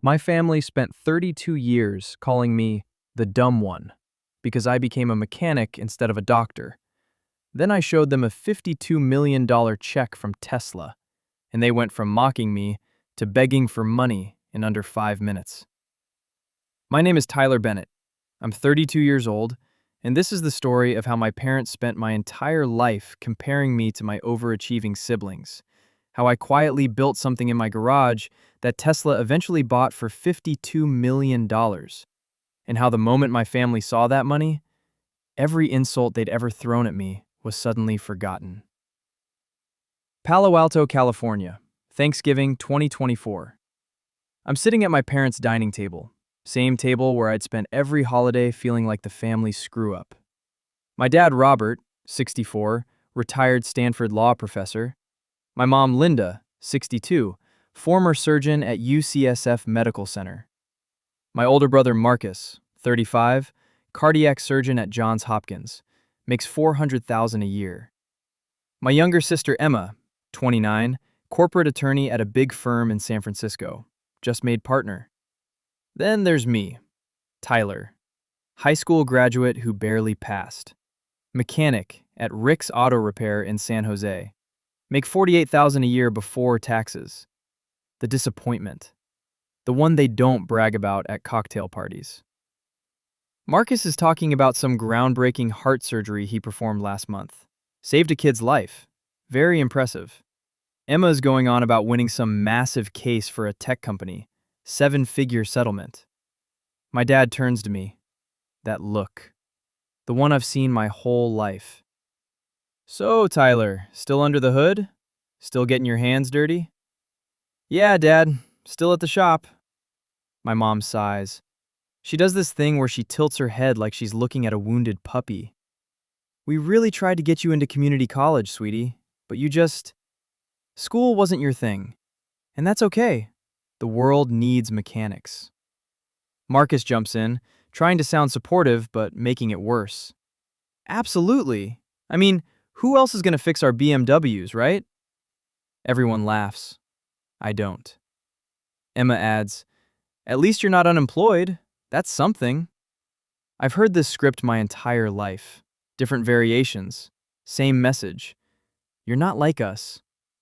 My family spent 32 years calling me the dumb one because I became a mechanic instead of a doctor. Then I showed them a $52 million check from Tesla, and they went from mocking me to begging for money in under 5 minutes. My name is Tyler Bennett. I'm 32 years old, and this is the story of how my parents spent my entire life comparing me to my overachieving siblings, how I quietly built something in my garage that Tesla eventually bought for $52 million, and how the moment my family saw that money, every insult they'd ever thrown at me was suddenly forgotten. Palo Alto, California, Thanksgiving 2024. I'm sitting at my parents' dining table, same table where I'd spent every holiday feeling like the family screw-up. My dad, Robert, 64, retired Stanford law professor. My mom, Linda, 62, former surgeon at UCSF Medical Center. My older brother, Marcus, 35, cardiac surgeon at Johns Hopkins, makes $400,000 a year. My younger sister, Emma, 29, corporate attorney at a big firm in San Francisco, just made partner. Then there's me, Tyler, high school graduate who barely passed, mechanic at Rick's Auto Repair in San Jose, make $48,000 a year before taxes. The disappointment, the one they don't brag about at cocktail parties. Marcus is talking about some groundbreaking heart surgery he performed last month. Saved a kid's life. Very impressive. Emma is going on about winning some massive case for a tech company. 7-figure settlement. My dad turns to me. That look. The one I've seen my whole life. So, Tyler, still under the hood? Still getting your hands dirty? Yeah, Dad. Still at the shop. My mom sighs. She does this thing where she tilts her head like she's looking at a wounded puppy. We really tried to get you into community college, sweetie, but school wasn't your thing. And that's okay. The world needs mechanics. Marcus jumps in, trying to sound supportive, but making it worse. Absolutely. I mean, who else is going to fix our BMWs, right? Everyone laughs. I don't. Emma adds, at least you're not unemployed. That's something. I've heard this script my entire life. Different variations. Same message. You're not like us.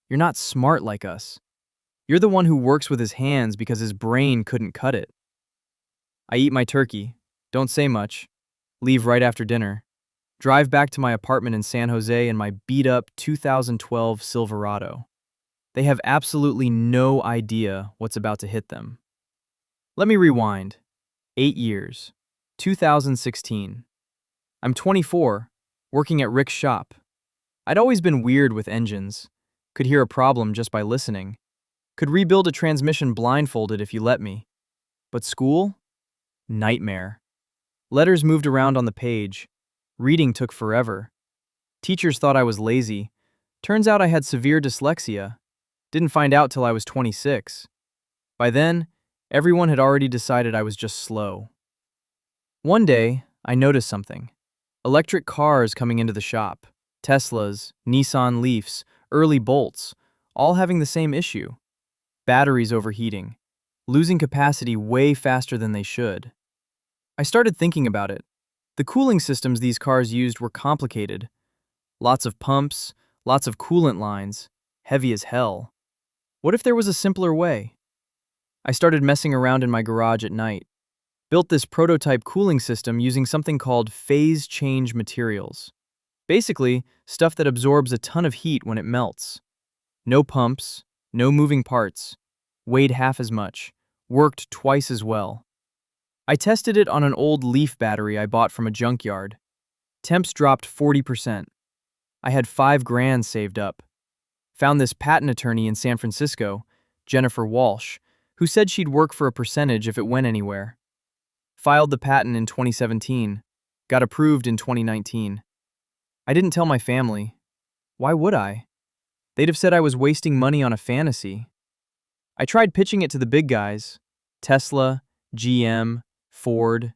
You're not smart like us. You're the one who works with his hands because his brain couldn't cut it. I eat my turkey, don't say much, leave right after dinner, drive back to my apartment in San Jose in my beat-up 2012 Silverado. They have absolutely no idea what's about to hit them. Let me rewind. 8 years. 2016. I'm 24, working at Rick's shop. I'd always been weird with engines. Could hear a problem just by listening. Could rebuild a transmission blindfolded if you let me. But school? Nightmare. Letters moved around on the page. Reading took forever. Teachers thought I was lazy. Turns out I had severe dyslexia. Didn't find out till I was 26. By then, everyone had already decided I was just slow. One day, I noticed something. Electric cars coming into the shop. Teslas, Nissan Leafs, early Bolts, all having the same issue. Batteries overheating, losing capacity way faster than they should. I started thinking about it. The cooling systems these cars used were complicated. Lots of pumps, lots of coolant lines, heavy as hell. What if there was a simpler way? I started messing around in my garage at night. Built this prototype cooling system using something called phase change materials. Basically, stuff that absorbs a ton of heat when it melts. No pumps, no moving parts, weighed half as much, worked twice as well. I tested it on an old Leaf battery I bought from a junkyard. Temps dropped 40%. I had $5,000 saved up. Found this patent attorney in San Francisco, Jennifer Walsh, who said she'd work for a percentage if it went anywhere. Filed the patent in 2017, got approved in 2019. I didn't tell my family. Why would I? They'd have said I was wasting money on a fantasy. I tried pitching it to the big guys, Tesla, GM, Ford,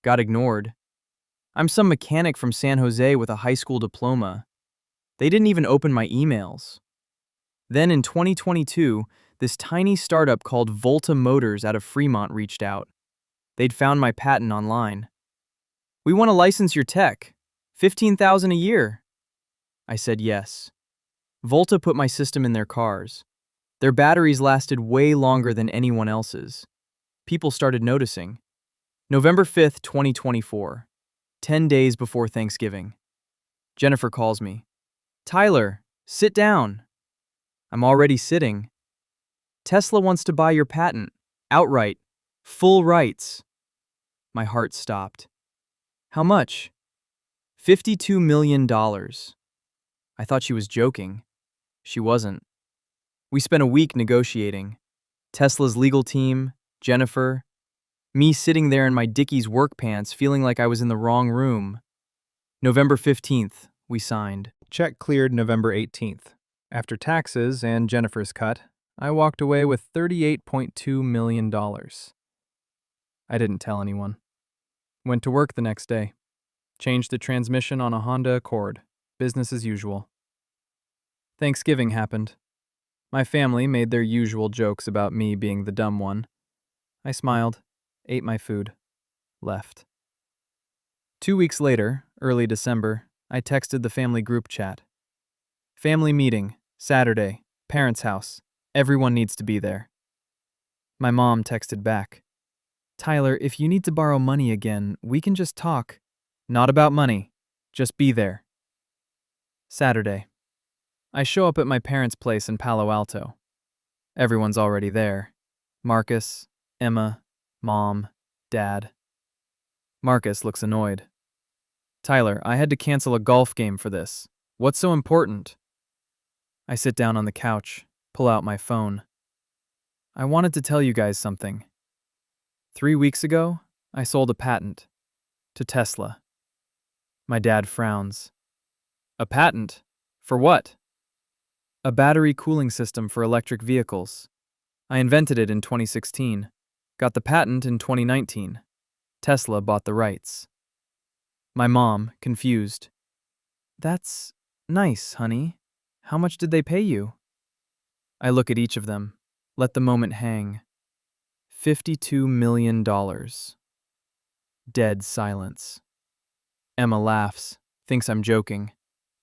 got ignored. I'm some mechanic from San Jose with a high school diploma. They didn't even open my emails. Then in 2022, This tiny startup called Volta Motors out of Fremont reached out. They'd found my patent online. "We want to license your tech. $15,000 a year." I said yes. Volta put my system in their cars. Their batteries lasted way longer than anyone else's. People started noticing. November 5th, 2024, 10 days before Thanksgiving. Jennifer calls me. "Tyler, sit down." I'm already sitting. "Tesla wants to buy your patent. Outright. Full rights." My heart stopped. "How much?" $52 million. I thought she was joking. She wasn't. We spent a week negotiating. Tesla's legal team, Jennifer, me sitting there in my Dickies work pants feeling like I was in the wrong room. November 15th, we signed. Check cleared November 18th. After taxes and Jennifer's cut, I walked away with $38.2 million. I didn't tell anyone. Went to work the next day. Changed the transmission on a Honda Accord. Business as usual. Thanksgiving happened. My family made their usual jokes about me being the dumb one. I smiled, ate my food, left. 2 weeks later, early December, I texted the family group chat. "Family meeting, Saturday, parents' house. Everyone needs to be there." My mom texted back. "Tyler, if you need to borrow money again, we can just talk. Not about money. Just be there." Saturday. I show up at my parents' place in Palo Alto. Everyone's already there. Marcus, Emma, Mom, Dad. Marcus looks annoyed. "Tyler, I had to cancel a golf game for this. What's so important?" I sit down on the couch, pull out my phone. "I wanted to tell you guys something. 3 weeks ago, I sold a patent to Tesla." My dad frowns. "A patent? For what?" "A battery cooling system for electric vehicles. I invented it in 2016. Got the patent in 2019. Tesla bought the rights." My mom, confused. "That's nice, honey. How much did they pay you?" I look at each of them, let the moment hang. $52 million. Dead silence. Emma laughs, thinks I'm joking.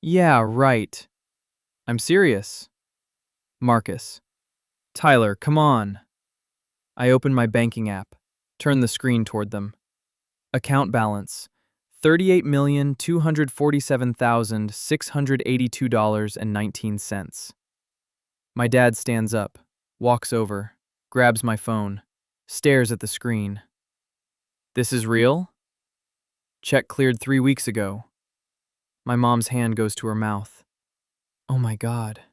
"Yeah, right. I'm serious." Marcus. "Tyler, come on." I open my banking app, turn the screen toward them. Account balance, $38,247,682.19. My dad stands up, walks over, grabs my phone, stares at the screen. "This is real?" "Check cleared 3 weeks ago." My mom's hand goes to her mouth. "Oh my God."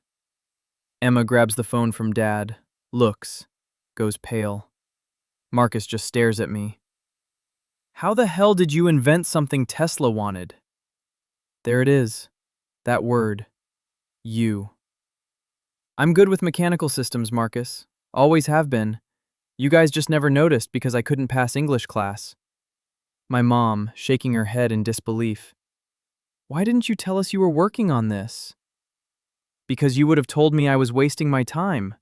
Emma grabs the phone from Dad, looks, goes pale. Marcus just stares at me. "How the hell did you invent something Tesla wanted?" There it is. That word. You. "I'm good with mechanical systems, Marcus. Always have been. You guys just never noticed because I couldn't pass English class." My mom, shaking her head in disbelief. "Why didn't you tell us you were working on this?" "Because you would have told me I was wasting my time.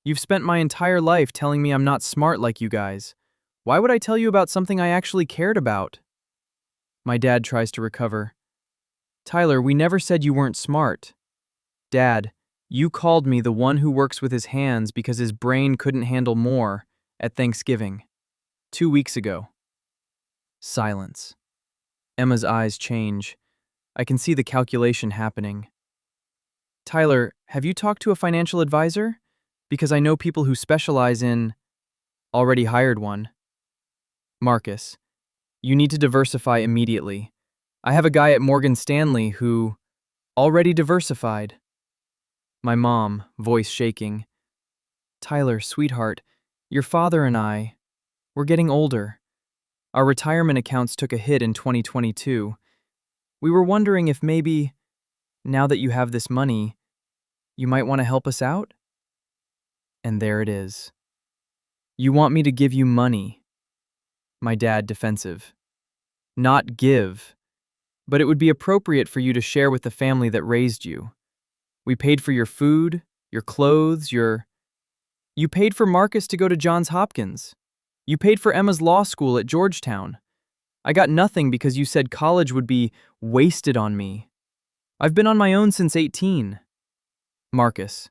You've spent my entire life telling me I'm not smart like you guys. Why would I tell you about something I actually cared about?" My dad tries to recover. "Tyler, we never said you weren't smart. Dad, you called me the one who works with his hands because his brain couldn't handle more at Thanksgiving. 2 weeks ago." Silence. Emma's eyes change. I can see the calculation happening. "Tyler, have you talked to a financial advisor? Because I know people who specialize in..." "Already hired one." Marcus, "You need to diversify immediately. I have a guy at Morgan Stanley who..." "Already diversified." My mom, voice shaking. "Tyler, sweetheart, your father and we're getting older. Our retirement accounts took a hit in 2022. We were wondering if maybe, now that you have this money, you might want to help us out?" And there it is. "You want me to give you money?" My dad, defensive. "Not give. But it would be appropriate for you to share with the family that raised you. We paid for your food, your clothes, your..." You paid for Marcus to go to Johns Hopkins. You paid for Emma's law school at Georgetown. I got nothing because you said college would be wasted on me. I've been on my own since 18. Marcus.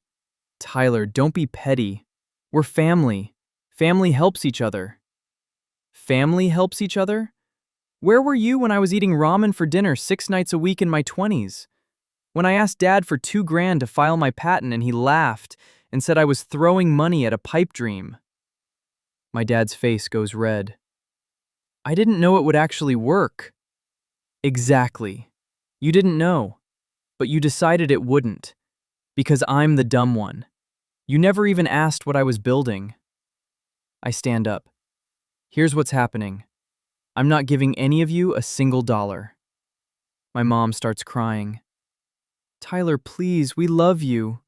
Tyler, don't be petty. We're family. Family helps each other. Family helps each other? Where were you when I was eating ramen for dinner 6 nights a week in my 20s? When I asked Dad for $2,000 to file my patent and he laughed and said I was throwing money at a pipe dream. My dad's face goes red. I didn't know it would actually work. Exactly. You didn't know, but you decided it wouldn't, because I'm the dumb one. You never even asked what I was building. I stand up. Here's what's happening. I'm not giving any of you a single dollar. My mom starts crying. Tyler, please, we love you.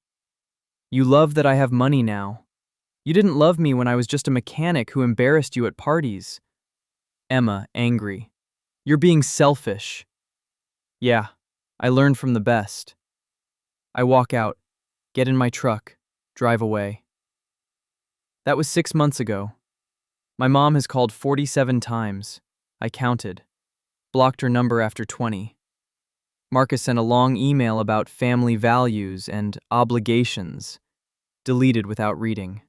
You love that I have money now. You didn't love me when I was just a mechanic who embarrassed you at parties. Emma, angry. You're being selfish. Yeah, I learned from the best. I walk out, get in my truck, drive away. That was 6 months ago. My mom has called 47 times. I counted. Blocked her number after 20. Marcus sent a long email about family values and obligations. Deleted without reading.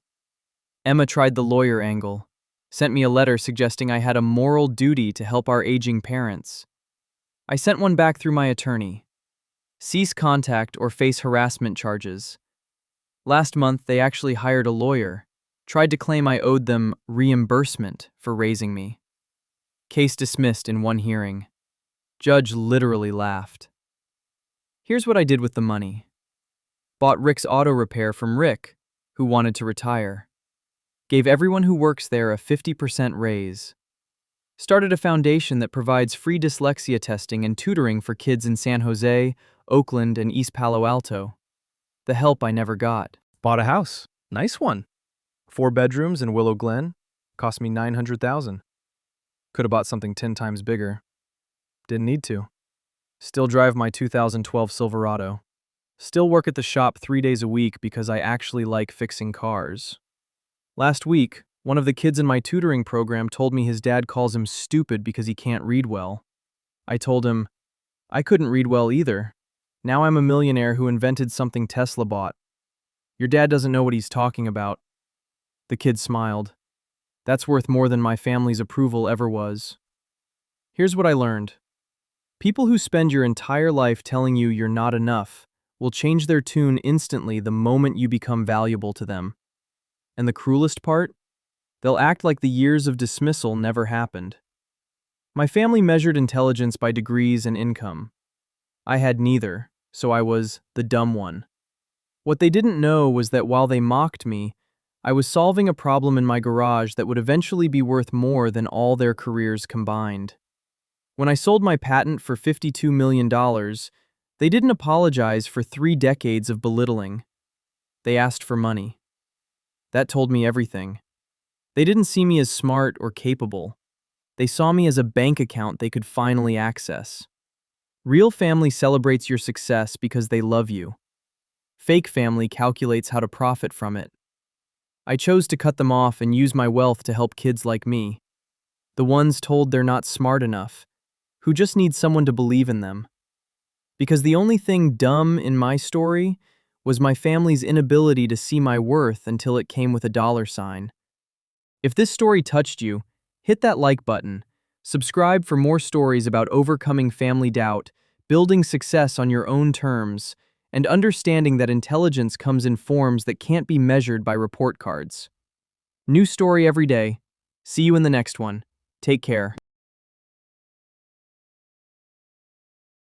Emma tried the lawyer angle. Sent me a letter suggesting I had a moral duty to help our aging parents. I sent one back through my attorney. Cease contact or face harassment charges. Last month, they actually hired a lawyer. Tried to claim I owed them reimbursement for raising me. Case dismissed in one hearing. Judge literally laughed. Here's what I did with the money. Bought Rick's auto repair from Rick, who wanted to retire. Gave everyone who works there a 50% raise. Started a foundation that provides free dyslexia testing and tutoring for kids in San Jose, Oakland, and East Palo Alto. The help I never got. Bought a house. Nice one. 4 bedrooms in Willow Glen. Cost me $900,000. Could have bought something 10 times bigger. Didn't need to. Still drive my 2012 Silverado. Still work at the shop 3 days a week because I actually like fixing cars. Last week, one of the kids in my tutoring program told me his dad calls him stupid because he can't read well. I told him, I couldn't read well either. Now I'm a millionaire who invented something Tesla bought. Your dad doesn't know what he's talking about. The kid smiled. That's worth more than my family's approval ever was. Here's what I learned. People who spend your entire life telling you you're not enough will change their tune instantly the moment you become valuable to them. And the cruelest part? They'll act like the years of dismissal never happened. My family measured intelligence by degrees and income. I had neither, so I was the dumb one. What they didn't know was that while they mocked me, I was solving a problem in my garage that would eventually be worth more than all their careers combined. When I sold my patent for $52 million, they didn't apologize for 3 decades of belittling. They asked for money. That told me everything. They didn't see me as smart or capable. They saw me as a bank account they could finally access. Real family celebrates your success because they love you. Fake family calculates how to profit from it. I chose to cut them off and use my wealth to help kids like me. The ones told they're not smart enough, who just need someone to believe in them. Because the only thing dumb in my story was my family's inability to see my worth until it came with a dollar sign. If this story touched you, hit that like button. Subscribe for more stories about overcoming family doubt, building success on your own terms, and understanding that intelligence comes in forms that can't be measured by report cards. New story every day. See you in the next one. Take care.